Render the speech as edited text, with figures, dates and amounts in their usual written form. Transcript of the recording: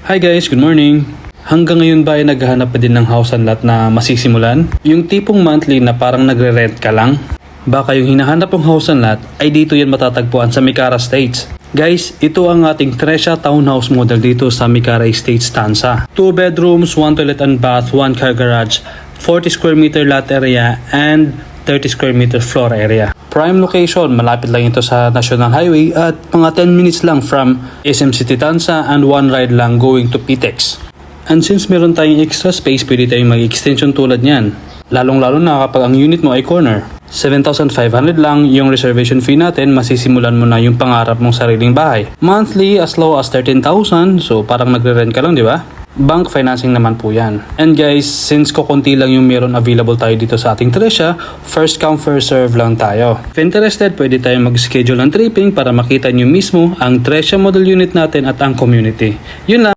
Hi guys, good morning! Hanggang ngayon ba ay naghahanap pa din ng house and lot na masisimulan? Yung tipong monthly na parang nagre-rent ka lang? Baka yung hinahanap mong house and lot ay dito yan matatagpuan sa Micara Estates. Guys, ito ang ating Tresha Townhouse model dito sa Micara Estates Tansa. 2 bedrooms, 1 toilet and bath, 1 car garage, 40 square meter lot area, and 30 square meter floor area. Prime location, malapit lang ito sa National Highway at mga 10 minutes lang from SM City Tansa and 1 ride lang going to PTEX. And since meron tayong extra space, pwede tayong mag-extension tulad niyan. Lalong-lalo na kapag ang unit mo ay corner. 7,500 lang yung reservation fee natin, masisimulan mo na yung pangarap mong sariling bahay. Monthly as low as 13,000, so parang nagre-rent ka lang, di ba? Bank financing naman po yan. And guys, since kukunti lang yung meron available tayo dito sa ating Tresha, first come first serve lang tayo. If interested, pwede tayong mag-schedule ng tripping para makita nyo mismo ang Tresha model unit natin at ang community. Yun lang.